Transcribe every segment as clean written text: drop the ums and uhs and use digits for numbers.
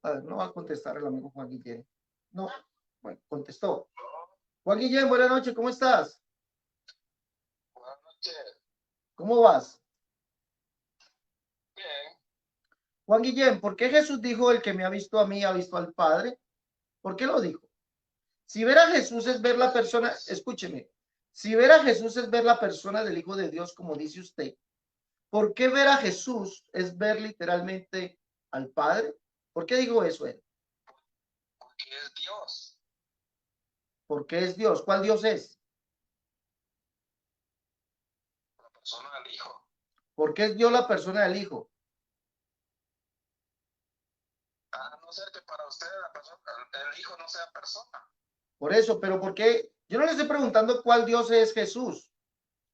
A ver, no va a contestar el amigo Juan Guillén. No, bueno, contestó. Juan Guillén, buenas noches, ¿cómo estás? Buenas noches. ¿Cómo vas? Bien. Juan Guillén, ¿por qué Jesús dijo el que me ha visto a mí ha visto al Padre? ¿Por qué lo dijo? Si ver a Jesús es ver la persona, escúcheme, si ver a Jesús es ver la persona del Hijo de Dios, como dice usted, ¿por qué ver a Jesús es ver literalmente al Padre? ¿Por qué digo eso él? Porque es Dios. Porque es Dios. ¿Cuál Dios es? La persona del Hijo. ¿Por qué es Dios la persona del Hijo? A no ser que para usted la persona, el Hijo no sea persona. Por eso, pero ¿por qué? Yo no le estoy preguntando cuál Dios es Jesús,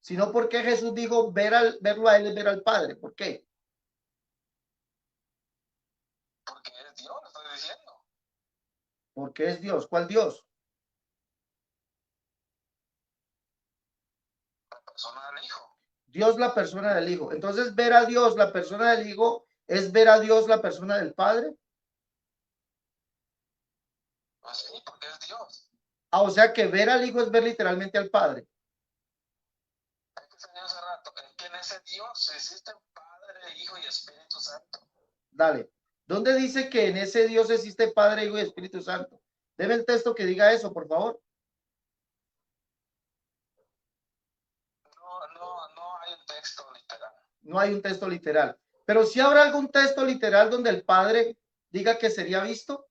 sino por qué Jesús dijo verlo a él es ver al Padre. ¿Por qué? Porque es Dios, le estoy diciendo. Porque es Dios. ¿Cuál Dios? La persona del Hijo. Dios la persona del Hijo. Entonces, ver a Dios la persona del Hijo es ver a Dios la persona del Padre. Pues sí, porque es Dios. Ah, o sea que ver al Hijo es ver literalmente al Padre. Es que enseñó hace rato, es que en ese Dios existen Padre, Hijo y Espíritu Santo. Dale. ¿Dónde dice que en ese Dios existe Padre, Hijo y Espíritu Santo? Deme el texto que diga eso, por favor. No hay un texto literal. No hay un texto literal. Pero si habrá algún texto literal donde el Padre diga que sería visto.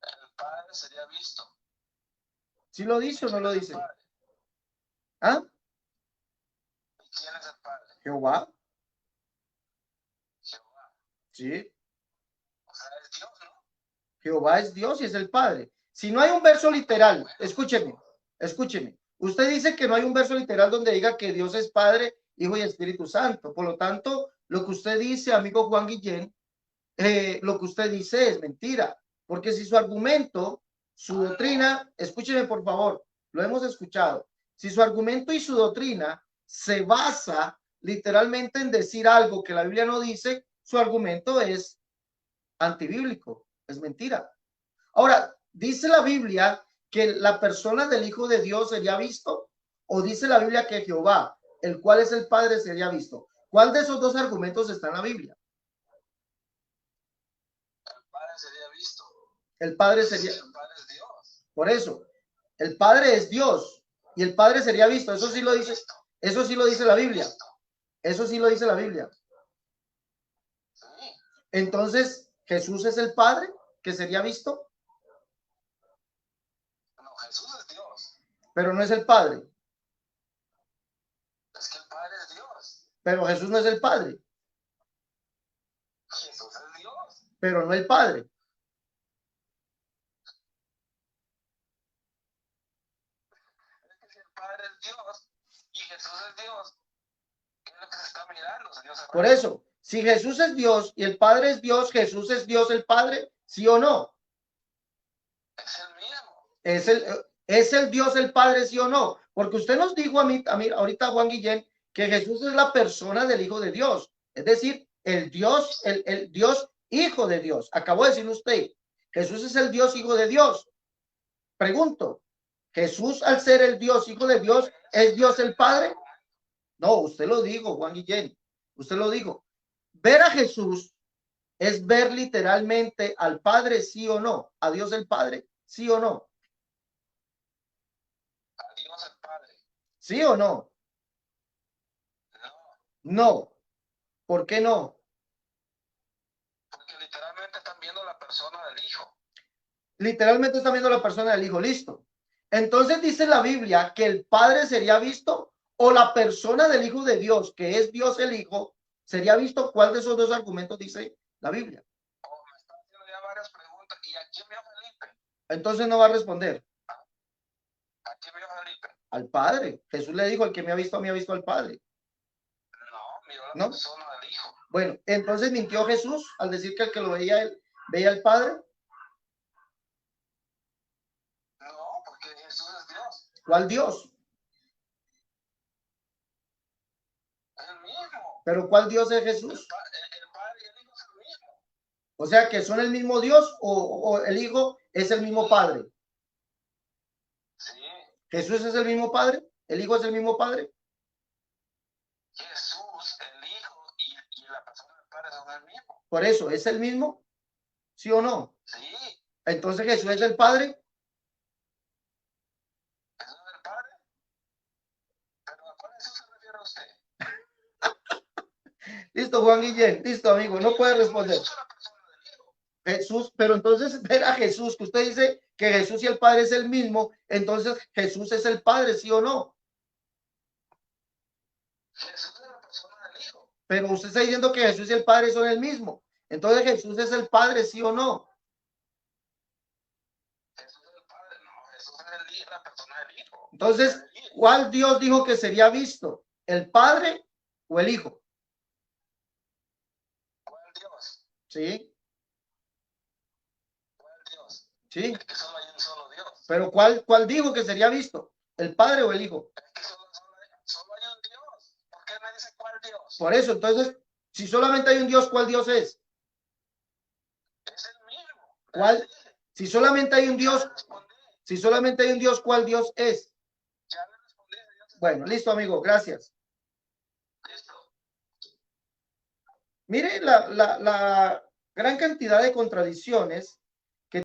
El Padre sería visto. ¿Sí lo dice ¿Y o no quién lo es el dice? Padre? ¿Ah? ¿Y quién es el Padre? Jehová. Jehová. Sí. O sea, es Dios, ¿no? Jehová es Dios y es el Padre. Si no hay un verso literal, escúcheme, escúcheme. Usted dice que no hay un verso literal donde diga que Dios es Padre, Hijo y Espíritu Santo. Por lo tanto, lo que usted dice, amigo Juan Guillén, lo que usted dice es mentira. Porque si su argumento, su doctrina, escúcheme por favor, lo hemos escuchado. Si su argumento y su doctrina se basa literalmente en decir algo que la Biblia no dice, su argumento es antibíblico, es mentira. Ahora, dice la Biblia que la persona del Hijo de Dios sería visto, o dice la Biblia que Jehová, el cual es el Padre, sería visto. ¿Cuál de esos dos argumentos está en la Biblia? El Padre sería visto. El Padre sería, El Padre es Dios. por eso, el Padre es Dios y el Padre sería visto. Eso sí lo dice, eso sí lo dice la Biblia. Eso sí lo dice la Biblia. Entonces, Jesús es el Padre que sería visto. No, Jesús es Dios. Pero no es el Padre. Es que el Padre es Dios. Pero Jesús no es el Padre. Jesús es Dios. Pero no el Padre. Es que si el Padre es Dios y Jesús es Dios, ¿qué es lo que se está mirando, señor Serrano? Por eso, si Jesús es Dios y el Padre es Dios, ¿Jesús es Dios el Padre? ¿Sí o no? Es el mismo. ¿Es el Dios el Padre, sí o no? Porque usted nos dijo a mí ahorita, Juan Guillén, que Jesús es la persona del Hijo de Dios. Es decir, el Dios, el Dios Hijo de Dios. Acabó de decir usted, Jesús es el Dios Hijo de Dios. Pregunto, ¿Jesús al ser el Dios Hijo de Dios es Dios el Padre? No, usted lo dijo, Juan Guillén. Usted lo dijo. Ver a Jesús es ver literalmente al Padre, sí o no. A Dios el Padre, sí o no. A Dios el Padre. ¿Sí o no? No. No. ¿Por qué no? Porque literalmente están viendo la persona del Hijo. Literalmente está viendo la persona del Hijo, listo. Entonces dice la Biblia que el Padre sería visto o la persona del Hijo de Dios, que es Dios el Hijo, sería visto. ¿Cuál de esos dos argumentos dice la Biblia? Oh, me están haciendo ya varias preguntas. ¿Y a quién vio Felipe? Entonces no va a responder. ¿A quién vio Felipe? Al Padre. Jesús le dijo, el que me ha visto a mí ha visto al Padre. No, miró la ¿No? persona del Hijo. Bueno, entonces mintió Jesús al decir que el que lo veía, él, veía al Padre. No, porque Jesús es Dios. ¿Cuál Dios? Es el mismo. ¿Pero cuál Dios es Jesús? El Padre y el Hijo es el mismo. O sea, que son el mismo Dios o el Hijo es el mismo Padre. Sí, Jesús es el mismo Padre, el Hijo es el mismo Padre. Jesús, el Hijo y la persona del Padre son el mismo. Por eso, ¿es el mismo? ¿Sí o no? Sí, Entonces Jesús es el Padre. Jesús es el Padre. Pero ¿a cuál Jesús se refiere usted? Listo, Juan Guillén, listo, amigo, no puede responder. Jesús es la persona del Hijo. Jesús, pero entonces ver a Jesús, que usted dice que Jesús y el Padre es el mismo, entonces Jesús es el Padre, ¿sí o no? Jesús es la persona del Hijo. Pero usted está diciendo que Jesús y el Padre son el mismo. Entonces Jesús es el Padre, ¿sí o no? Jesús es el Padre. No, Jesús es el Hijo, la persona del Hijo. Entonces, El Hijo. ¿cuál Dios dijo que sería visto? ¿El Padre o el Hijo? ¿Cuál Dios? Sí, ¿Cuál Dios? sí. Es que solo hay un solo Dios. Pero ¿cuál dijo que sería visto? ¿El Padre o el Hijo? Es que solo hay un Dios. ¿Por qué me dice cuál Dios? Por eso, entonces, si solamente hay un Dios, ¿cuál Dios es? Es el mismo. ¿Cuál? Si solamente hay un Ya Dios, le respondí. si solamente hay un Dios, ¿cuál Dios es? Ya le respondí. Dios es- Bueno, listo, amigo, gracias. Listo. Mire la gran cantidad de contradicciones